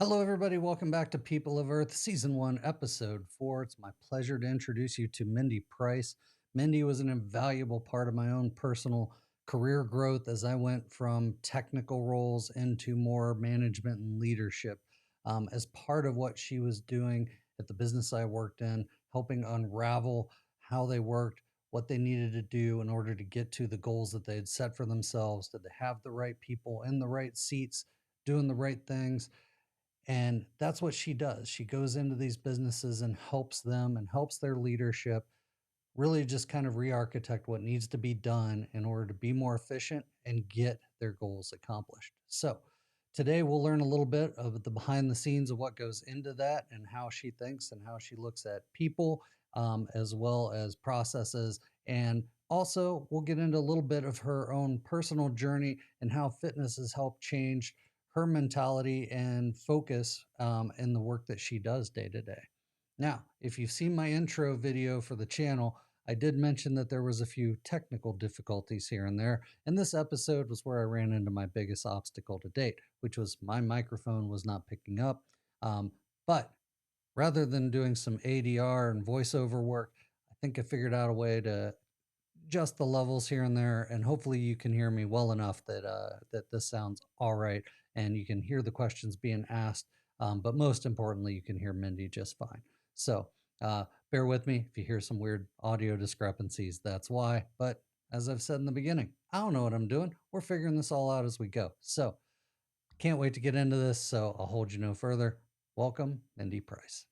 Hello, everybody. Welcome back to People of Earth, Season 1, Episode 4. It's my pleasure to introduce you to Mindy Price. Mindy was an invaluable part of my own personal career growth as I went from technical roles into more management and leadership. As part of what she was doing at the business I worked in, helping unravel how they worked, what they needed to do in order to get to the goals that they had set for themselves. Did they have the right people in the right seats, doing the right things? And that's what she does. She goes into these businesses and helps them and helps their leadership really just kind of re-architect what needs to be done in order to be more efficient and get their goals accomplished. So today we'll learn a little bit of the behind the scenes of what goes into that and how she thinks and how she looks at people, as well as processes. And also we'll get into a little bit of her own personal journey and how fitness has helped change her mentality and focus in the work that she does day to day. Now, if you've seen my intro video for the channel, I did mention that there was a few technical difficulties here and there, and this episode was where I ran into my biggest obstacle to date, which was my microphone was not picking up. But rather than doing some ADR and voiceover work, I think I figured out a way to adjust the levels here and there, and hopefully you can hear me well enough that this sounds all right, and you can hear the questions being asked. But most importantly, you can hear Mindy just fine. So bear with me if you hear some weird audio discrepancies. That's why. But as I've said in the beginning, I don't know what I'm doing. We're figuring this all out as we go. So can't wait to get into this. So I'll hold you no further. Welcome, Mindy Price.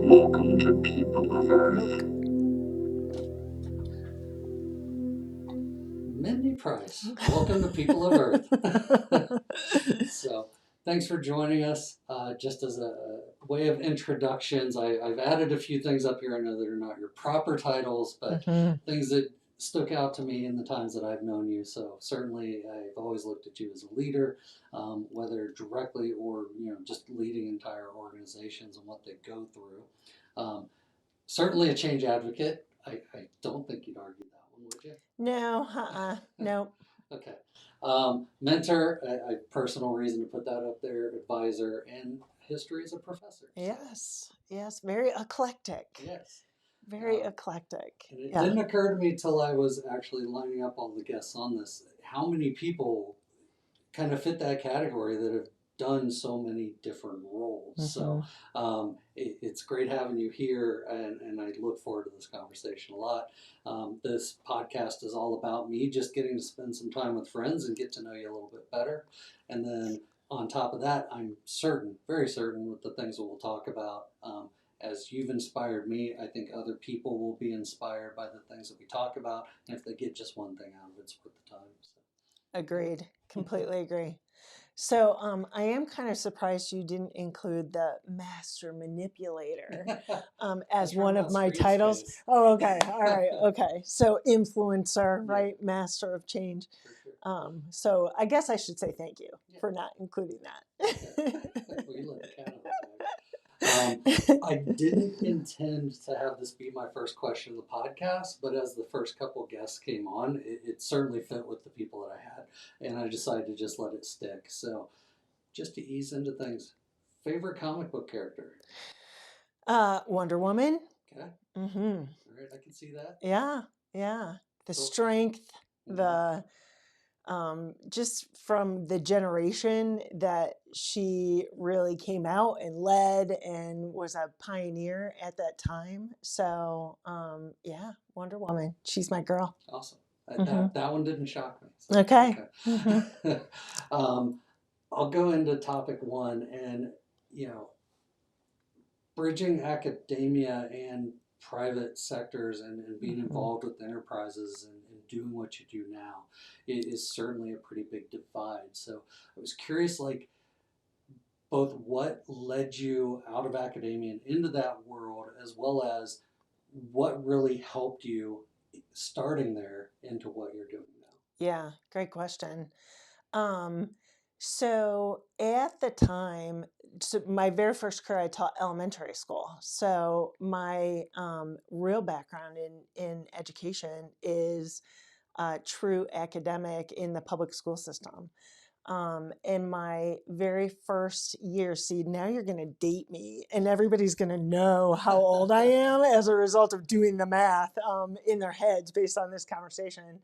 Welcome to People of Earth. Mindy Price, welcome to People of Earth. So, thanks for joining us. Just as a way of introductions, I've added a few things up here. I know that are not your proper titles, but things that stuck out to me in the times that I've known you. So, certainly, I've always looked at you as a leader, whether directly or just leading entire organizations and what they go through. Certainly, a change advocate. I don't think you'd argue that one, would you? No, no. Okay. Mentor, I personal reason to put that up there, advisor, and history as a professor. Yes. Very eclectic. Yes. Very eclectic. And it didn't occur to me till I was actually lining up all the guests on this, how many people kind of fit that category that have done so many different roles. So it's great having you here, and I look forward to this conversation a lot. This podcast is all about me just getting to spend some time with friends and get to know you a little bit better. And then on top of that, I'm certain, very certain, with the things that we'll talk about. As you've inspired me, I think other people will be inspired by the things that we talk about. And if they get just one thing out of it, it's worth the time. So. Agreed. Completely agree. So I am kind of surprised you didn't include the master manipulator as one of my titles. Space. Oh, okay. All right. Okay. So influencer, right? Master of change. Sure. So I guess I should say thank you for not including that. Well, you let the cat out of the bag. I didn't intend to have this be my first question of the podcast, but as the first couple guests came on, it certainly fit with the people that I had, and I decided to just let it stick. So, just to ease into things, favorite comic book character? Wonder Woman. Okay. All right, I can see that. Yeah. The strength, the just from the generation that she really came out and led and was a pioneer at that time. So Wonder Woman. She's my girl. Awesome. That one didn't shock me. So, okay. I'll go into topic one, and bridging academia and private sectors and being involved with enterprises and doing what you do now is certainly a pretty big divide. So I was curious, like, both what led you out of academia and into that world, as well as what really helped you starting there into what you're doing now. Yeah, great question. So at the time, so my very first career, I taught elementary school. So my real background in education is true academic in the public school system. In my very first year, see, now you're going to date me, and everybody's going to know how old I am as a result of doing the math in their heads based on this conversation.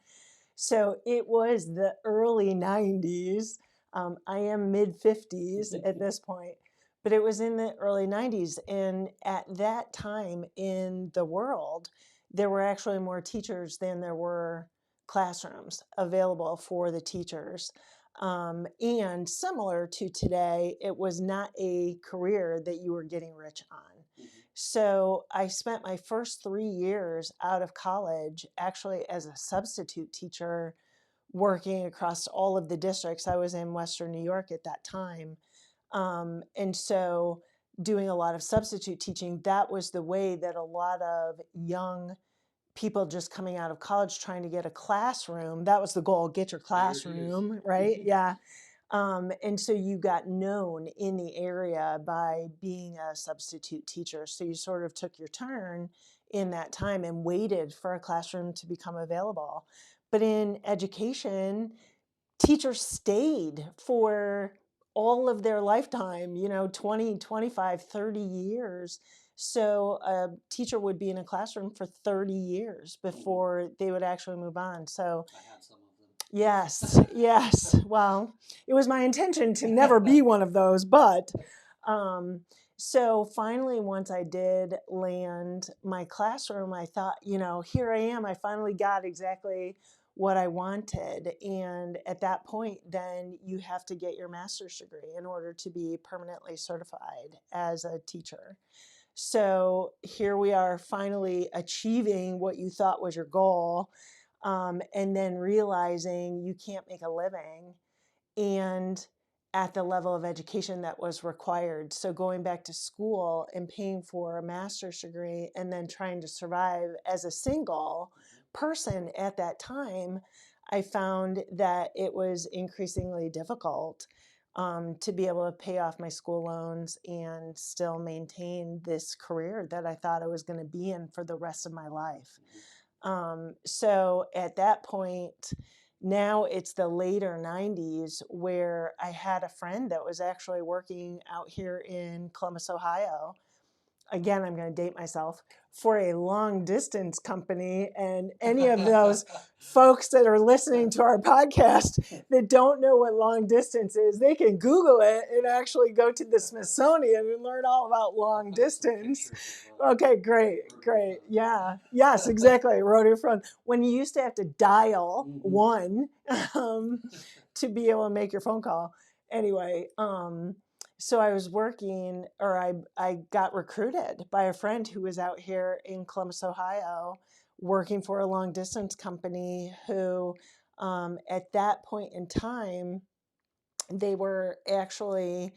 So it was the early 90s. I am mid 50s at this point, but it was in the early 90s. And at that time in the world, there were actually more teachers than there were classrooms available for the teachers. And similar to today, it was not a career that you were getting rich on. So I spent my first 3 years out of college actually as a substitute teacher working across all of the districts. I was in Western New York at that time. And so doing a lot of substitute teaching, that was the way that a lot of young people just coming out of college trying to get a classroom, that was the goal, get your classroom, right? Yeah. And so you got known in the area by being a substitute teacher. So you sort of took your turn in that time and waited for a classroom to become available. But in education, teachers stayed for all of their lifetime, 20, 25, 30 years. So a teacher would be in a classroom for 30 years before they would actually move on. So I had some of them. yes, yes. Well, it was my intention to never be one of those, but so finally, once I did land my classroom, I thought, here I am. I finally got exactly what I wanted. And at that point, then you have to get your master's degree in order to be permanently certified as a teacher. So here we are finally achieving what you thought was your goal, and then realizing you can't make a living and at the level of education that was required. So going back to school and paying for a master's degree and then trying to survive as a single person at that time, I found that it was increasingly difficult to be able to pay off my school loans and still maintain this career that I thought I was going to be in for the rest of my life. So at that point, now it's the later 90s where I had a friend that was actually working out here in Columbus, Ohio. Again, I'm going to date myself, for a long distance company. And any of those folks that are listening to our podcast that don't know what long distance is, they can Google it and actually go to the Smithsonian and learn all about long distance. Okay, great. Yeah, yes, exactly. Rotary phone. When you used to have to dial one to be able to make your phone call. Anyway, so I was working, or I got recruited by a friend who was out here in Columbus, Ohio, working for a long distance company who, at that point in time, they were actually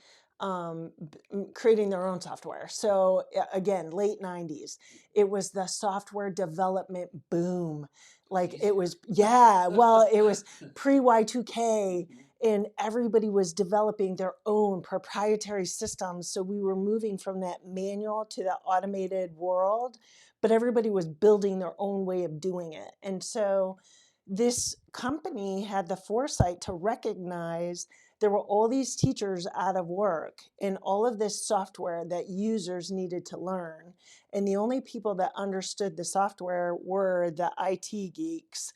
creating their own software. So again, late 90s, it was the software development boom. Like it was, yeah, well, it was pre Y2K and everybody was developing their own proprietary systems. So we were moving from that manual to the automated world, but everybody was building their own way of doing it. And so this company had the foresight to recognize there were all these teachers out of work and all of this software that users needed to learn. And the only people that understood the software were the IT geeks,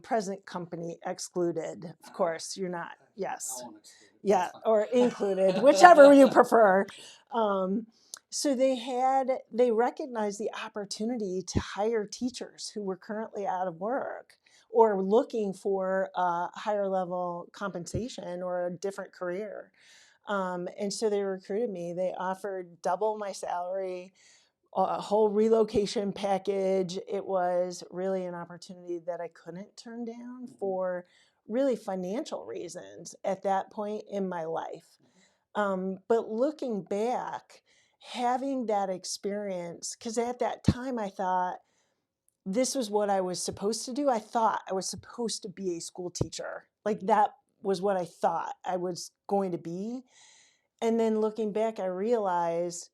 present company excluded. Of course, you're not. Yes. Yeah, or included, whichever you prefer. So they recognized the opportunity to hire teachers who were currently out of work or looking for a higher level compensation or a different career. And so they recruited me. They offered double my salary, a whole relocation package. It was really an opportunity that I couldn't turn down for really financial reasons at that point in my life. But looking back, having that experience, because at that time I thought, this was what I was supposed to do. I thought I was supposed to be a school teacher. Like that was what I thought I was going to be. And then looking back, I realized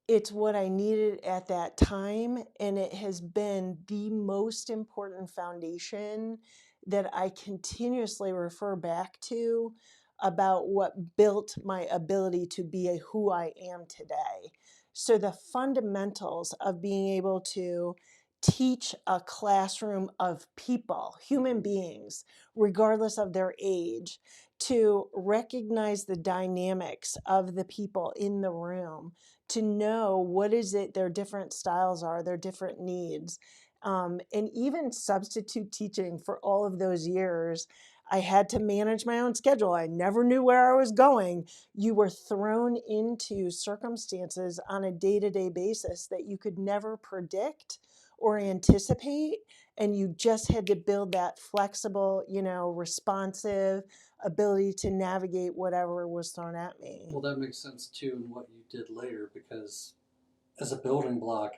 it's what I needed at that time. And it has been the most important foundation that I continuously refer back to about what built my ability to be who I am today. So, the fundamentals of being able to teach a classroom of people, human beings, regardless of their age, to recognize the dynamics of the people in the room, to know what is it their different styles are, their different needs. And even substitute teaching for all of those years, I had to manage my own schedule. I never knew where I was going. You were thrown into circumstances on a day-to-day basis that you could never predict or anticipate. And you just had to build that flexible, responsive ability to navigate whatever was thrown at me. Well, that makes sense too in what you did later, because as a building block,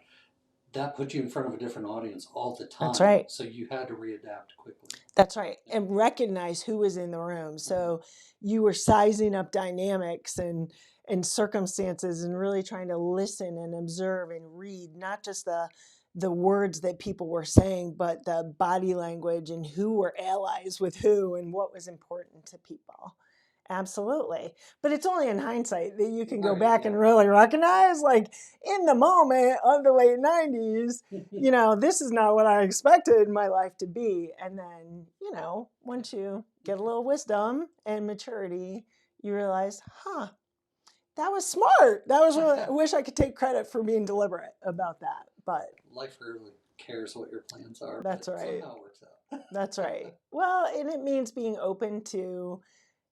that put you in front of a different audience all the time. That's right. So you had to readapt quickly. That's right. And recognize who was in the room. So you were sizing up dynamics and circumstances and really trying to listen and observe and read, not just the words that people were saying, but the body language and who were allies with who and what was important to people. Absolutely. But it's only in hindsight that you can go back and really recognize, like, in the moment of the late 90s, this is not what I expected my life to be. And then, once you get a little wisdom and maturity, you realize, that was smart. That was really, I wish I could take credit for being deliberate about that. But life really cares what your plans are. That's right. Somehow it works out. That's right. Well, and it means being open to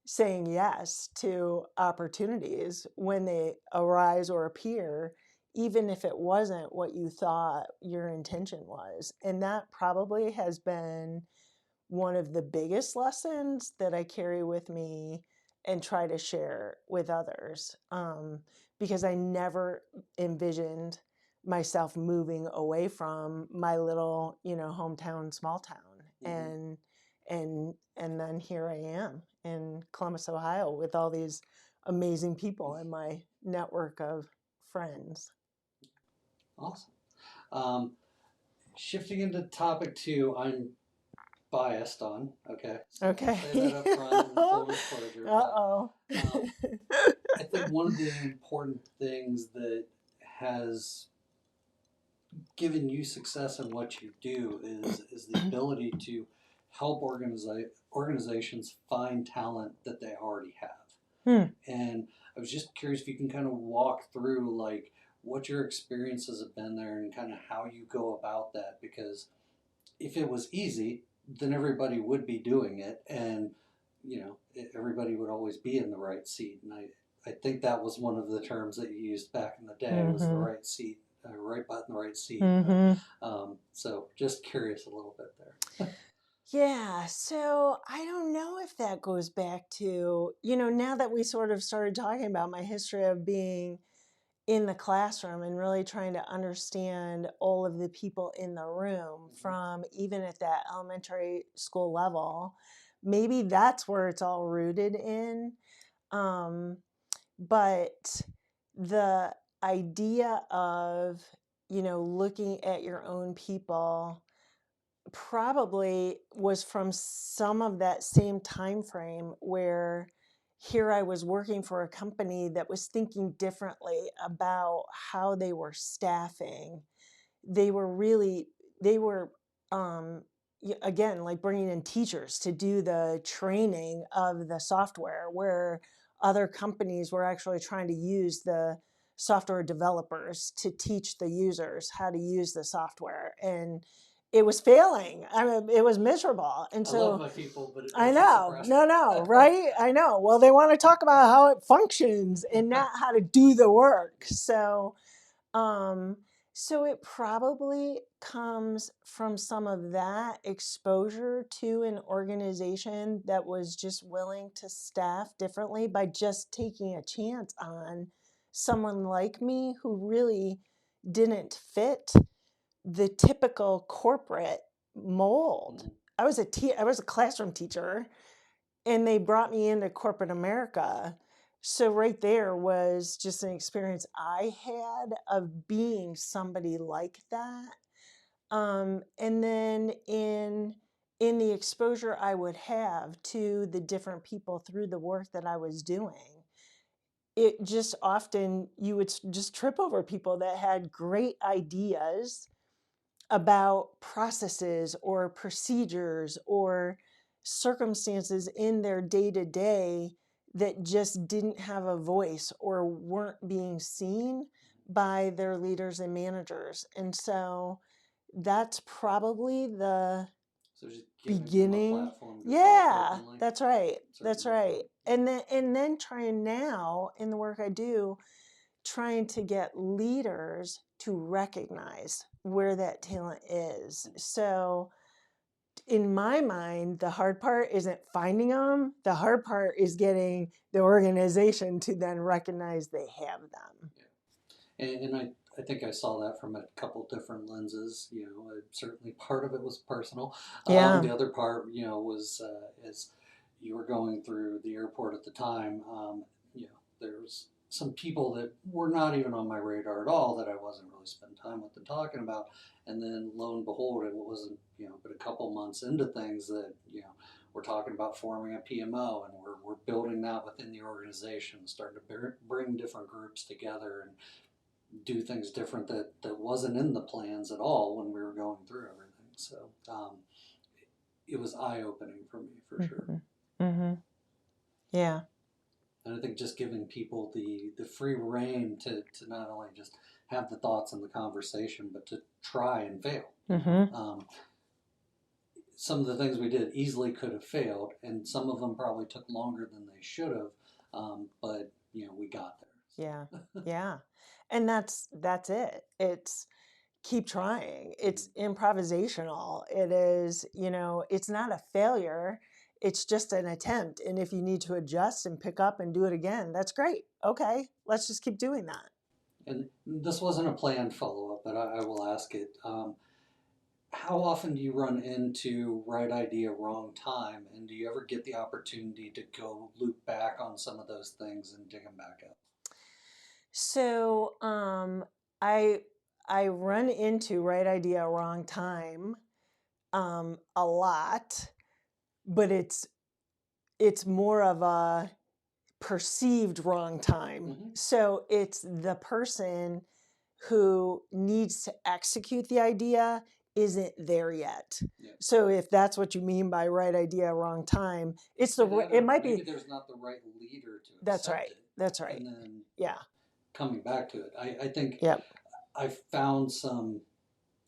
saying yes to opportunities when they arise or appear, even if it wasn't what you thought your intention was. And that probably has been one of the biggest lessons that I carry with me and try to share with others, because I never envisioned myself moving away from my little, hometown, small town. And then here I am in Columbus, Ohio, with all these amazing people in my network of friends. Awesome. Shifting into topic 2, I'm biased on. Okay. So Okay. Say that up front in full disclosure. Uh-oh. I think one of the important things that has given you success in what you do is the ability to help organizations find talent that they already have. And I was just curious if you can kind of walk through like what your experiences have been there and kind of how you go about that, because if it was easy, then everybody would be doing it, and everybody would always be in the right seat. And I think that was one of the terms that you used back in the day, was the right seat, right butt in the right seat. So just curious a little bit there. Yeah, so I don't know if that goes back to, now that we sort of started talking about my history of being in the classroom and really trying to understand all of the people in the room from even at that elementary school level, maybe that's where it's all rooted in. But the idea of, looking at your own people probably was from some of that same time frame where here I was working for a company that was thinking differently about how they were staffing. They were again, like bringing in teachers to do the training of the software, where other companies were actually trying to use the software developers to teach the users how to use the software. And it was failing. I mean, it was miserable. And I so love my people, but I know, no, right? I know. Well, they want to talk about how it functions and not how to do the work. So it probably comes from some of that exposure to an organization that was just willing to staff differently by just taking a chance on someone like me who really didn't fit the typical corporate mold. I was a classroom teacher, and they brought me into corporate America So right there was just an experience I had of being somebody like that. And then in the exposure I would have to the different people through the work that I was doing, it just often you would just trip over people that had great ideas about processes or procedures or circumstances in their day to day that just didn't have a voice or weren't being seen by their leaders and managers. And so that's probably the So just giving them a beginning. platform to talk Yeah, openly. that's right. That's Certainly right. fun. And then trying now in the work I do, trying to get leaders to recognize where that talent is. So in my mind, the hard part isn't finding them. The hard part is getting the organization to then recognize they have them. And I think I saw that from a couple different lenses. Certainly part of it was personal. Yeah. The other part, was as you were going through the airport at the time. There's some people that were not even on my radar at all that I wasn't really spending time with and talking about. And then lo and behold, it wasn't but a couple months into things that we're talking about forming a PMO, and we're building that within the organization, starting to bring different groups together and do things different that wasn't in the plans at all when we were going through everything. So it was eye opening for me for sure. Mm-hmm. Yeah. And I think just giving people the free reign to not only just have the thoughts and the conversation, but to try and fail. Some of the things we did easily could have failed, and some of them probably took longer than they should have. But we got there. So. Yeah. Yeah. And that's it. It's keep trying. It's improvisational. It is, it's not a failure. It's just an attempt. And if you need to adjust and pick up and do it again, that's great. Okay, let's just keep doing that. And this wasn't a planned follow up, but I will ask it. How often do you run into right idea, wrong time? And do you ever get the opportunity to go loop back on some of those things and dig them back up? So I run into right idea, wrong time a lot, but it's more of a perceived wrong time. Mm-hmm. So it's the person who needs to execute the idea isn't there yet. Yeah. So if that's what you mean by right idea, wrong time, it's it might maybe be. There's not the right leader to That's accept right. it. That's right. And then coming back to it, I think Yep. I found some.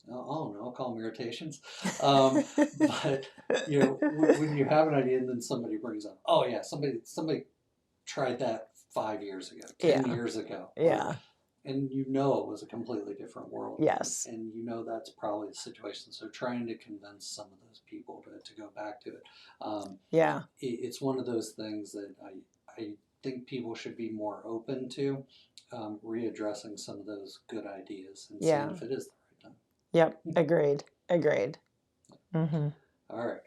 I don't know, I'll call them irritations. But when you have an idea and then somebody brings up, oh yeah, somebody tried that 5 years ago, 10 years ago, and it was a completely different world. Yes. And that's probably the situation. So trying to convince some of those people to go back to it. It's one of those things that I think people should be more open to readdressing some of those good ideas and seeing if it is the right time. Yep. Agreed. Mm-hmm. All right.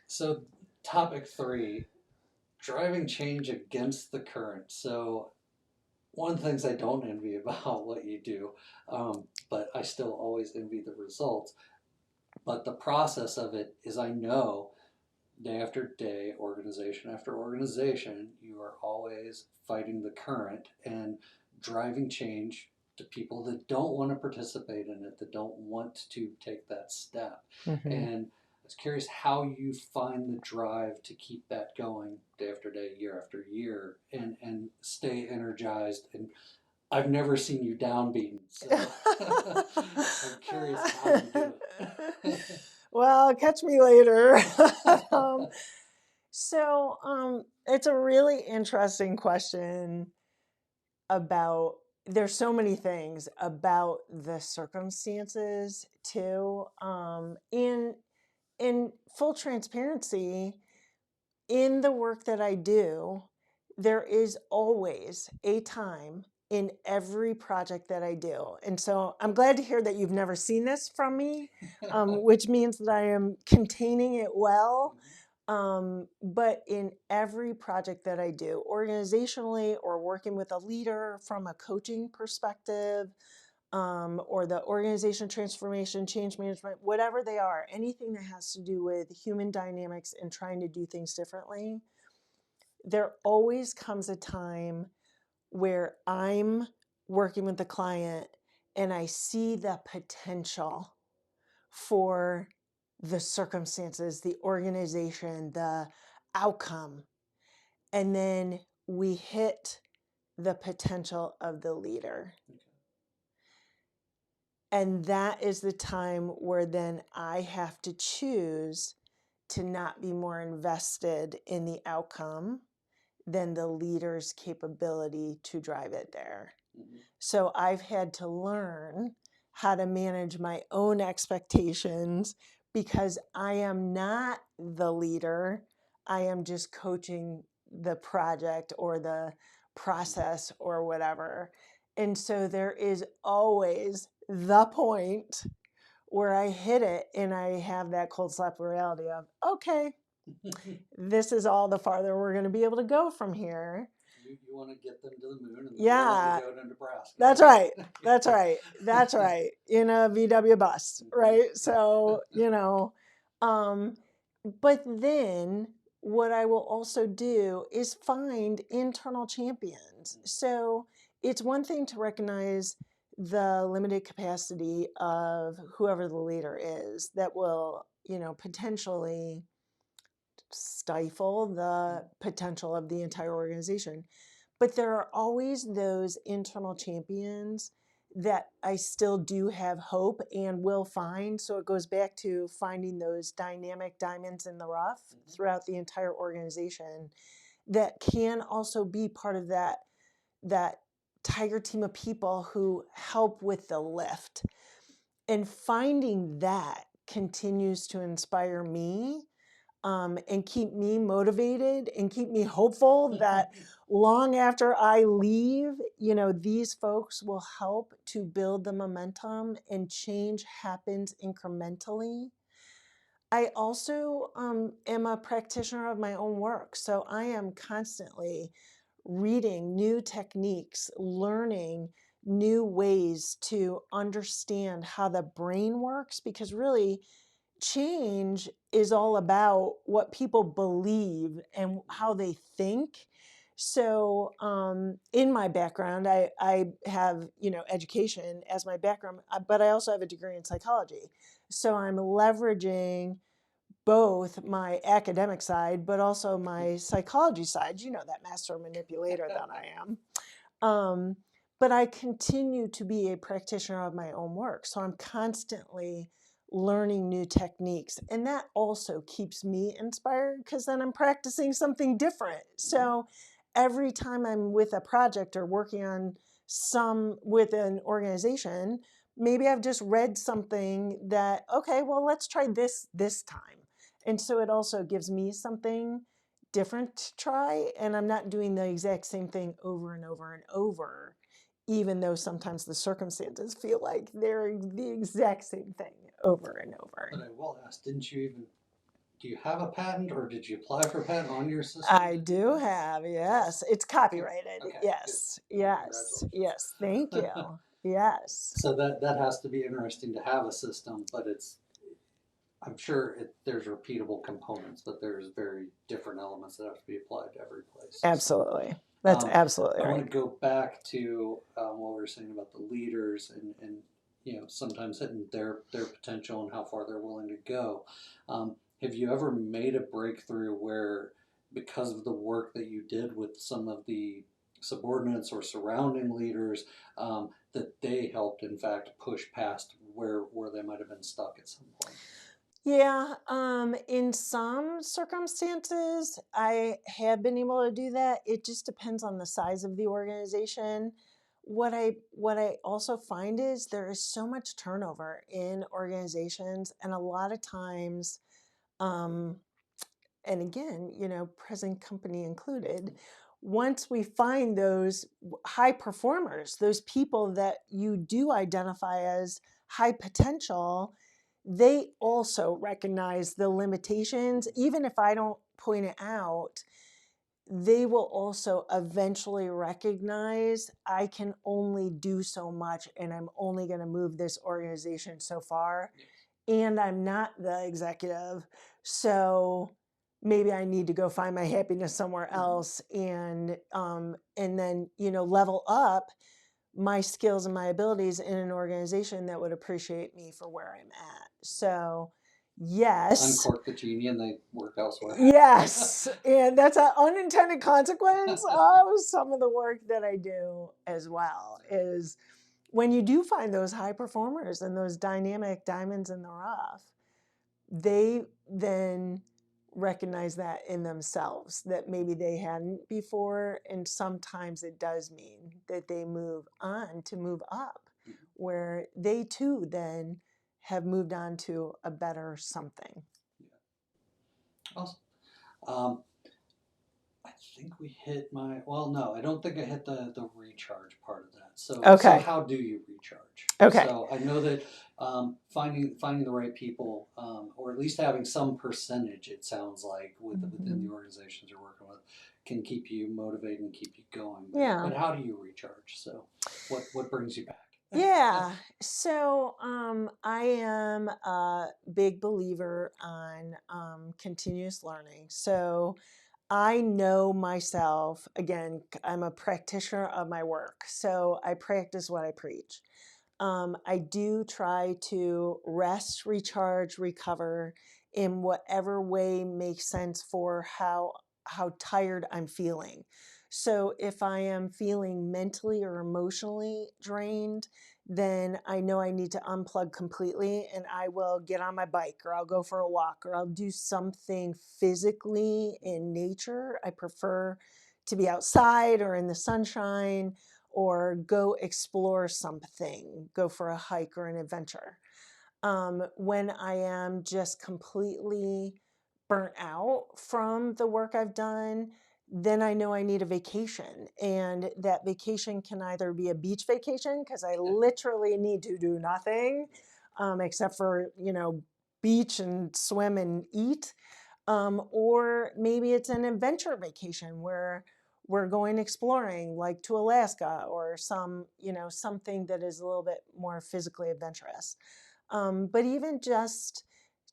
So topic 3, driving change against the current. So one of the things I don't envy about what you do, but I still always envy the results. But the process of it is, I know day after day, organization after organization, you are always fighting the current and driving change to people that don't want to participate in it, that don't want to take that step. Mm-hmm. And I was curious how you find the drive to keep that going day after day, year after year, and stay energized. And I've never seen you downbeaten, so I'm curious how you do it. Well, catch me later. It's a really interesting question about, there's so many things about the circumstances too. In full transparency, in the work that I do, there is always a time in every project that I do. And so I'm glad to hear that you've never seen this from me, which means that I am containing it well. But in every project that I do, organizationally or working with a leader from a coaching perspective, or the organization transformation, change management, whatever they are, anything that has to do with human dynamics and trying to do things differently, there always comes a time where I'm working with the client and I see the potential for the circumstances, the organization, the outcome. And then we hit the potential of the leader. And that is the time where then I have to choose to not be more invested in the outcome than the leader's capability to drive it there. So I've had to learn how to manage my own expectations because I am not the leader. I am just coaching the project or the process or whatever. And so there is always the point where I hit it and I have that cold slap reality of, okay, this is all the farther we're going to be able to go from here. You want to get them to the moon, and Yeah, go to Nebraska. that's right. That's right. That's right. In a VW bus, right? So, but then what I will also do is find internal champions. So it's one thing to recognize the limited capacity of whoever the leader is that will, potentially stifle the potential of the entire organization. But there are always those internal champions that I still do have hope and will find. So it goes back to finding those dynamic diamonds in the rough throughout the entire organization that can also be part of that tiger team of people who help with the lift. And finding that continues to inspire me, and keep me motivated and keep me hopeful that long after I leave, these folks will help to build the momentum and change happens incrementally. I also am a practitioner of my own work. So I am constantly reading new techniques, learning new ways to understand how the brain works, because really, change is all about what people believe and how they think. So in my background, I have, education as my background, but I also have a degree in psychology. So I'm leveraging both my academic side, but also my psychology side, that master manipulator that I am. But I continue to be a practitioner of my own work. So I'm constantly learning new techniques. And that also keeps me inspired because then I'm practicing something different. So every time I'm with a project or working on with an organization, maybe I've just read something that, okay, well, let's try this time. And so it also gives me something different to try, and I'm not doing the exact same thing over and over and over, even though sometimes the circumstances feel like they're the exact same thing over and over. But I will ask, do you have a patent, or did you apply for a patent on your system? I do have, yes. It's copyrighted. Okay, yes, good. Well, yes, yes. Thank you. Yes. So that has to be interesting to have a system, but I'm sure there's repeatable components, but there's very different elements that have to be applied to every place. Absolutely. That's absolutely I right. want to go back to what we were saying about the leaders and sometimes hitting their potential and how far they're willing to go. Have you ever made a breakthrough where, because of the work that you did with some of the subordinates or surrounding leaders, that they helped in fact push past where they might have been stuck at some point? Yeah, in some circumstances, I have been able to do that. It just depends on the size of the organization. What I also find is there is so much turnover in organizations, and a lot of times, um, and again, present company included, once we find those high performers, those people that you do identify as high potential, they also recognize the limitations. Even if I don't point it out, they will also eventually recognize I can only do so much and I'm only going to move this organization so far. Yes. And I'm not the executive. So maybe I need to go find my happiness somewhere else, and then, level up my skills and my abilities in an organization that would appreciate me for where I'm at. So, yes. Uncork the genie and they work elsewhere. Yes. And that's an unintended consequence of some of the work that I do as well, is when you do find those high performers and those dynamic diamonds in the rough, they then recognize that in themselves that maybe they hadn't before. And sometimes it does mean that they move on to move up, where they too then have moved on to a better something. Awesome. I think we hit no, I don't think I hit the recharge part of that. So Okay. how do you recharge? Okay. So I know that finding the right people, or at least having some percentage, it sounds like, within the organizations you're working with, can keep you motivated and keep you going. Yeah. But how do you recharge? So what brings you back? Yeah. So I am a big believer on continuous learning. So I know myself, again, I'm a practitioner of my work. So I practice what I preach. I do try to rest, recharge, recover in whatever way makes sense for how tired I'm feeling. So if I am feeling mentally or emotionally drained, then I know I need to unplug completely, and I will get on my bike, or I'll go for a walk, or I'll do something physically in nature. I prefer to be outside or in the sunshine, or go explore something, go for a hike or an adventure. When I am just completely burnt out from the work I've done, then I know I need a vacation. And that vacation can either be a beach vacation, because I literally need to do nothing except for, beach and swim and eat. Or maybe it's an adventure vacation where we're going exploring, like to Alaska, or something that is a little bit more physically adventurous. But even just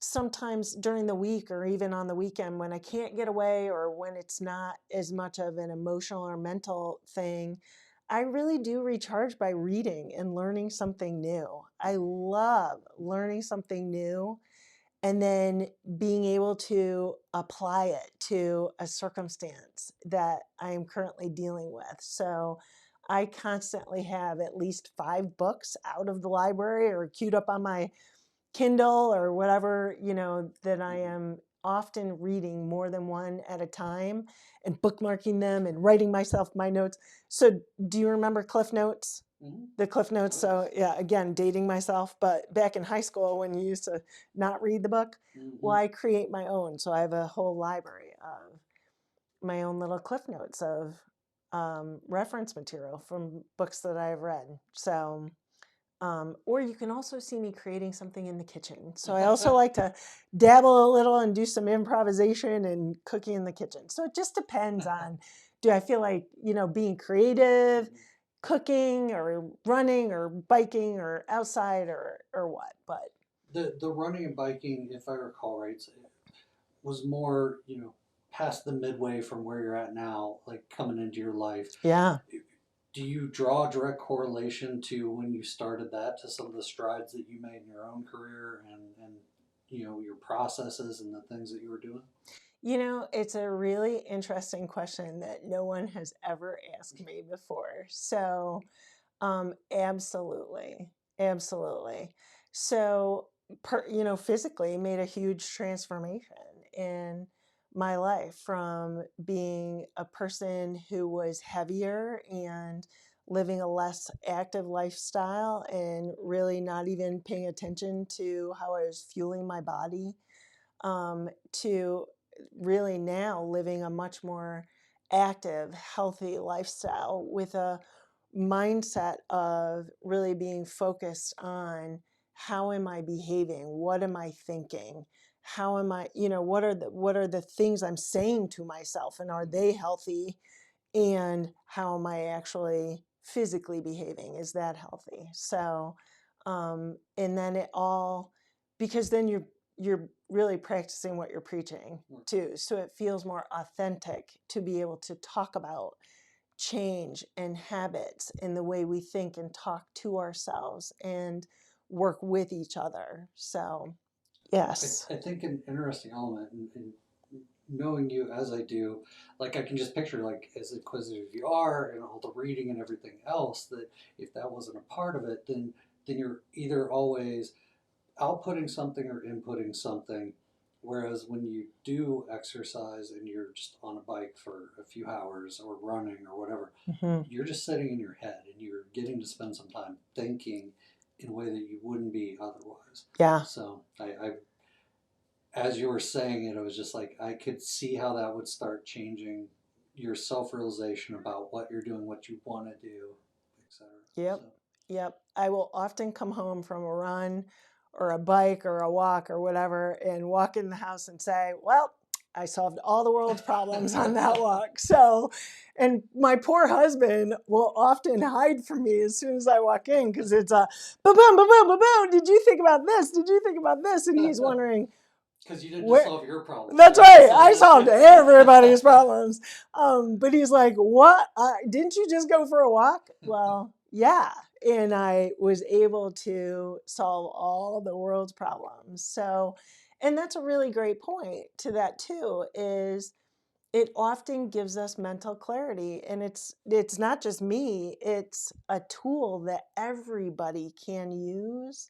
sometimes during the week, or even on the weekend, when I can't get away, or when it's not as much of an emotional or mental thing, I really do recharge by reading and learning something new. I love learning something new and then being able to apply it to a circumstance that I am currently dealing with. So I constantly have at least 5 books out of the library or queued up on my Kindle or whatever, that I am often reading more than one at a time, and bookmarking them and writing myself my notes. So do you remember Cliff Notes? The Cliff Notes. So yeah, again, dating myself, but back in high school when you used to not read the book, well, I create my own. So I have a whole library of my own little Cliff Notes of reference material from books that I've read. So or you can also see me creating something in the kitchen. So I also like to dabble a little and do some improvisation and cooking in the kitchen. So it just depends on, do I feel like, being creative, cooking or running or biking or outside or what. But The running and biking, if I recall right, was more, past the midway from where you're at now, like coming into your life. yeah. Do you draw a direct correlation to when you started that to some of the strides that you made in your own career, and your processes and the things that you were doing? It's a really interesting question that no one has ever asked me before. So absolutely. Absolutely. So, physically made a huge transformation in my life, from being a person who was heavier and living a less active lifestyle and really not even paying attention to how I was fueling my body, to really now living a much more active, healthy lifestyle with a mindset of really being focused on how am I behaving? What am I thinking? How am I, what are the things I'm saying to myself, and are they healthy? And how am I actually physically behaving? Is that healthy? So, and then it all, because then you're really practicing what you're preaching too. So it feels more authentic to be able to talk about change and habits in the way we think and talk to ourselves and work with each other. So, yes. I think an interesting element in knowing you as I do, like I can just picture, like as inquisitive you are and all the reading and everything else, that if that wasn't a part of it, then you're either always outputting something or inputting something. Whereas when you do exercise and you're just on a bike for a few hours or running or whatever, Mm-hmm. you're just sitting in your head and you're getting to spend some time thinking in a way that you wouldn't be otherwise. Yeah. So I as you were saying it, it was just like I could see how that would start changing your self realization about what you're doing, what you want to do, etc. Yep. So. Yep. I will often come home from a run or a bike or a walk or whatever and walk in the house and say, well, I solved all the world's problems on that walk. So, and my poor husband will often hide from me as soon as I walk in, because it's a boom, boom, boom, boom, boom, boom. Did you think about this? Did you think about this? And he's wondering, Because you didn't just where, solve your problem. that's right. I solved everybody's problems. But he's like, what? Didn't you just go for a walk? Well, yeah. And I was able to solve all the world's problems. So, and that's a really great point to that too, is it often gives us mental clarity. And it's not just me, it's a tool that everybody can use,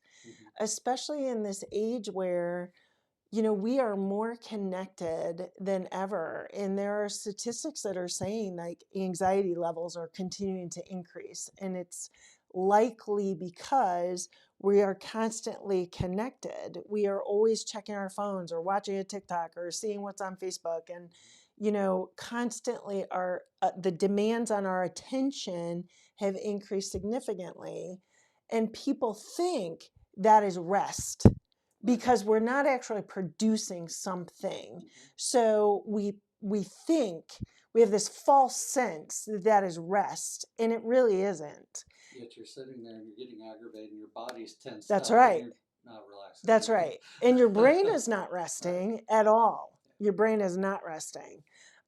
especially in this age where we are more connected than ever. And there are statistics that are saying like anxiety levels are continuing to increase. And it's likely because we are constantly connected. We are always checking our phones or watching a TikTok or seeing what's on Facebook. And, constantly the demands on our attention have increased significantly. And people think that is rest, because we're not actually producing something. So we think we have this false sense that that is rest, and it really isn't. Yet you're sitting there and you're getting aggravated and your body's tensed That's up right. and you're not relaxing. That's right. And your brain is not resting at all. Your brain is not resting.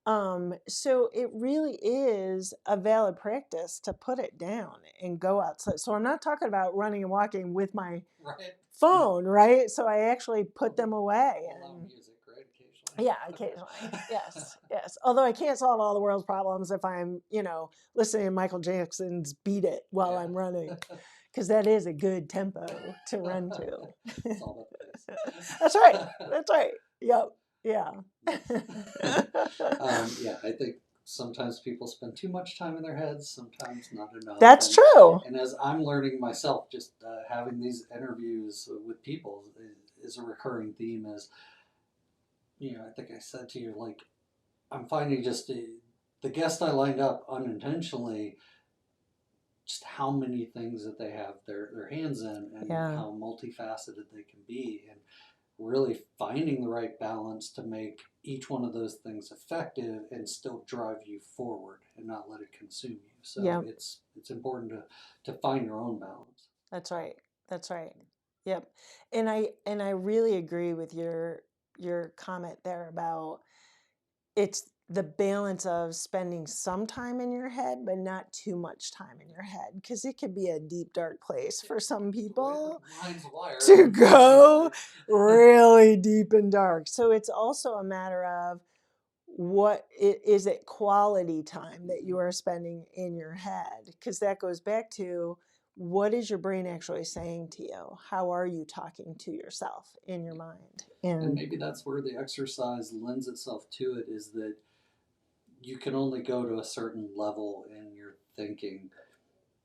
So it really is a valid practice to put it down and go outside. So I'm not talking about running and walking with my phone, right? So I actually put them away. And music, right? Occasionally. yeah, occasionally. Yes, yes. Although I can't solve all the world's problems if I'm, listening to Michael Jackson's Beat It while I'm running, because that is a good tempo to run to. It's all about the pace. That's right. That's right. Yep. Yeah. Yeah, I think sometimes people spend too much time in their heads, sometimes not enough. That's true. And as I'm learning myself, just having these interviews with people is a recurring theme. Is, I think I said to you, like, I'm finding just the guest I lined up unintentionally, just how many things that they have their hands in, and how multifaceted they can be, and really finding the right balance to make each one of those things effective and still drive you forward and not let it consume you. So it's important to find your own balance. That's right. That's right. Yep. And I really agree with your comment there about it's the balance of spending some time in your head, but not too much time in your head, because it could be a deep, dark place for some people to go really deep and dark. So it's also a matter of is it quality time that you are spending in your head? Because that goes back to, what is your brain actually saying to you? How are you talking to yourself in your mind? And maybe that's where the exercise lends itself to it, is that you can only go to a certain level in your thinking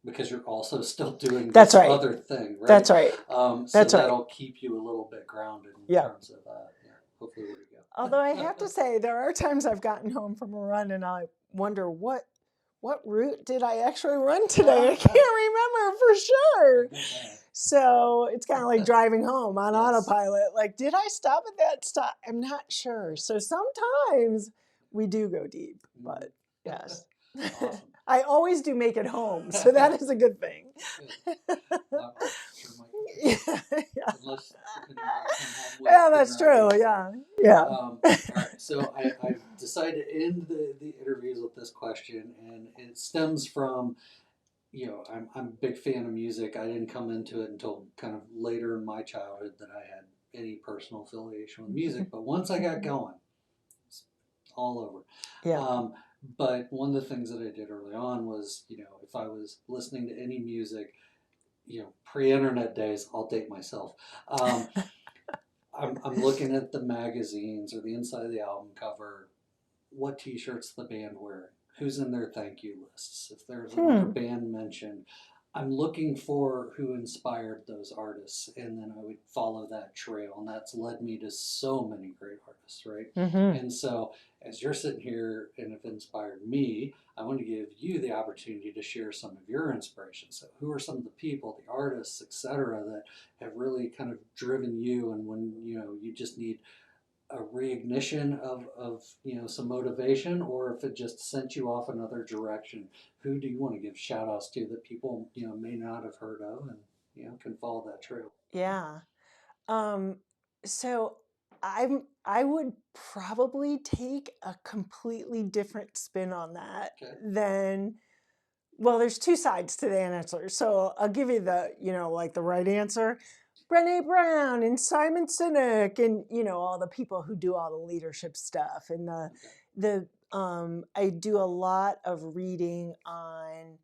because you're also still doing this other thing, right? That's right. So that'll keep you a little bit grounded in terms of hopefully where you go. Although I have to say, there are times I've gotten home from a run and I wonder, what route did I actually run today? I can't remember for sure. So it's kind of like driving home on Yes. autopilot. Like, did I stop at that stop? I'm not sure. So sometimes we do go deep, but yes. Awesome. I always do make it home, so that is a good thing. Good. I'm sure Mike would agree. Yeah, yeah. Unless depending on what you come home with. Yeah, that's true. congratulations. Yeah, yeah. All right, so I've decided to end the interviews with this question, and it stems from, I'm a big fan of music. I didn't come into it until kind of later in my childhood that I had any personal affiliation with music, but once I got going, it's all over. Yeah. But one of the things that I did early on was, if I was listening to any music, pre-internet days, I'll date myself. I'm looking at the magazines or the inside of the album cover, what t-shirts the band wearing, who's in their thank you lists, if there's another band mentioned. I'm looking for who inspired those artists, and then I would follow that trail, and that's led me to so many great artists, right? And so as you're sitting here and have inspired me, I want to give you the opportunity to share some of your inspirations. So who are some of the people, the artists, etc., that have really kind of driven you, and when you just need a reignition of some motivation, or if it just sent you off another direction, who do you want to give shout outs to that people may not have heard of, and can follow that trail? Yeah. So I would probably take a completely different spin on that Okay. than, well, there's two sides to the answer. So I'll give you the, like the right answer. Brené Brown and Simon Sinek and, all the people who do all the leadership stuff. And I do a lot of reading on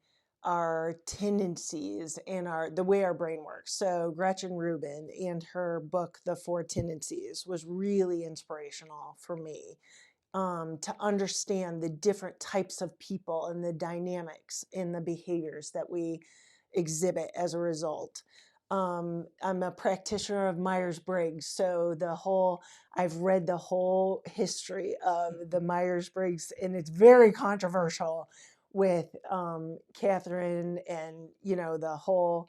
our tendencies and the way our brain works. So Gretchen Rubin and her book, The Four Tendencies, was really inspirational for me, to understand the different types of people and the dynamics and the behaviors that we exhibit as a result. I'm a practitioner of Myers-Briggs, so I've read the whole history of the Myers-Briggs, and it's very controversial with Catherine and the whole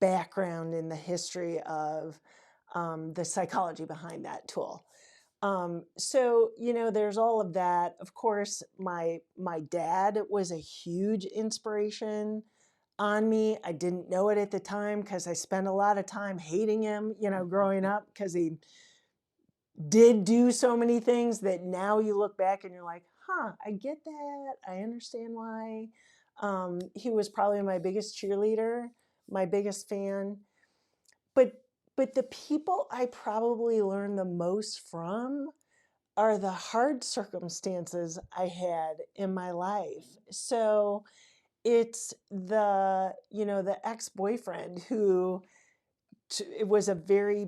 background in the history of the psychology behind that tool. So there's all of that. Of course, my dad was a huge inspiration on me. I didn't know it at the time because I spent a lot of time hating him, growing up, because he did do so many things that now you look back and you're like, huh, I get that. I understand why. He was probably my biggest cheerleader, my biggest fan. But the people I probably learned the most from are the hard circumstances I had in my life. So it's the ex-boyfriend who it was a very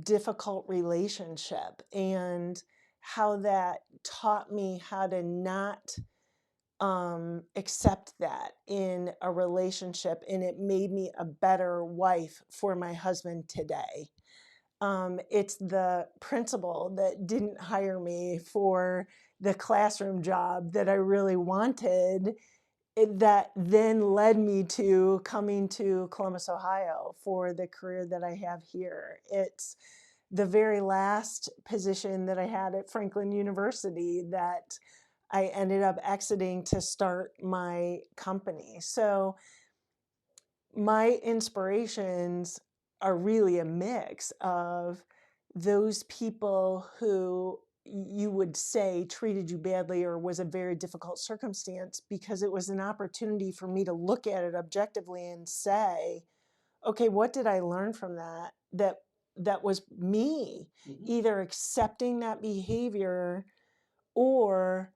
difficult relationship, and how that taught me how to not accept that in a relationship, and it made me a better wife for my husband today. It's the principal that didn't hire me for the classroom job that I really wanted, that then led me to coming to Columbus, Ohio for the career that I have here. It's the very last position that I had at Franklin University that I ended up exiting to start my company. So my inspirations are really a mix of those people who you would say treated you badly or was a very difficult circumstance, because it was an opportunity for me to look at it objectively and say, okay, what did I learn from that was me either accepting that behavior or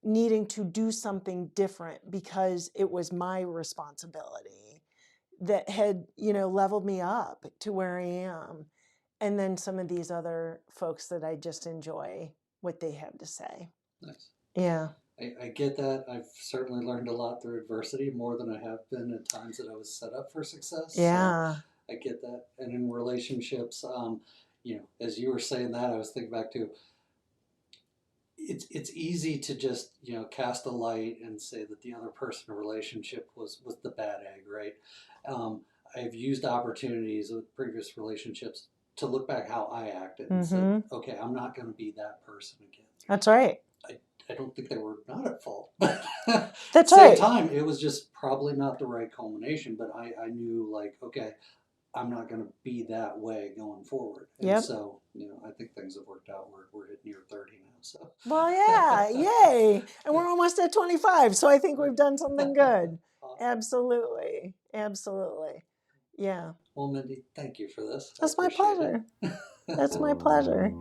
needing to do something different because it was my responsibility that had, leveled me up to where I am. And then some of these other folks that I just enjoy what they have to say. Nice. Yeah. I get that. I've certainly learned a lot through adversity, more than I have been at times that I was set up for success. Yeah. So I get that. And in relationships, as you were saying that, I was thinking back to, it's easy to just cast a light and say that the other person in a relationship was the bad egg, right? I've used opportunities with previous relationships to look back how I acted and said, Mm-hmm. okay, I'm not going to be that person again. That's right. I don't think they were not at fault, but at the That's same right. time, it was just probably not the right culmination. But I knew, like, okay, I'm not going to be that way going forward. And Yep. so, I think things have worked out. We're at near 30 now. So, Well, yeah, yay. And we're almost at 25. So I think we've done something good. awesome. Absolutely. Absolutely. Yeah. Well, Mindy, thank you for this. I That's my appreciate it. pleasure. That's my pleasure.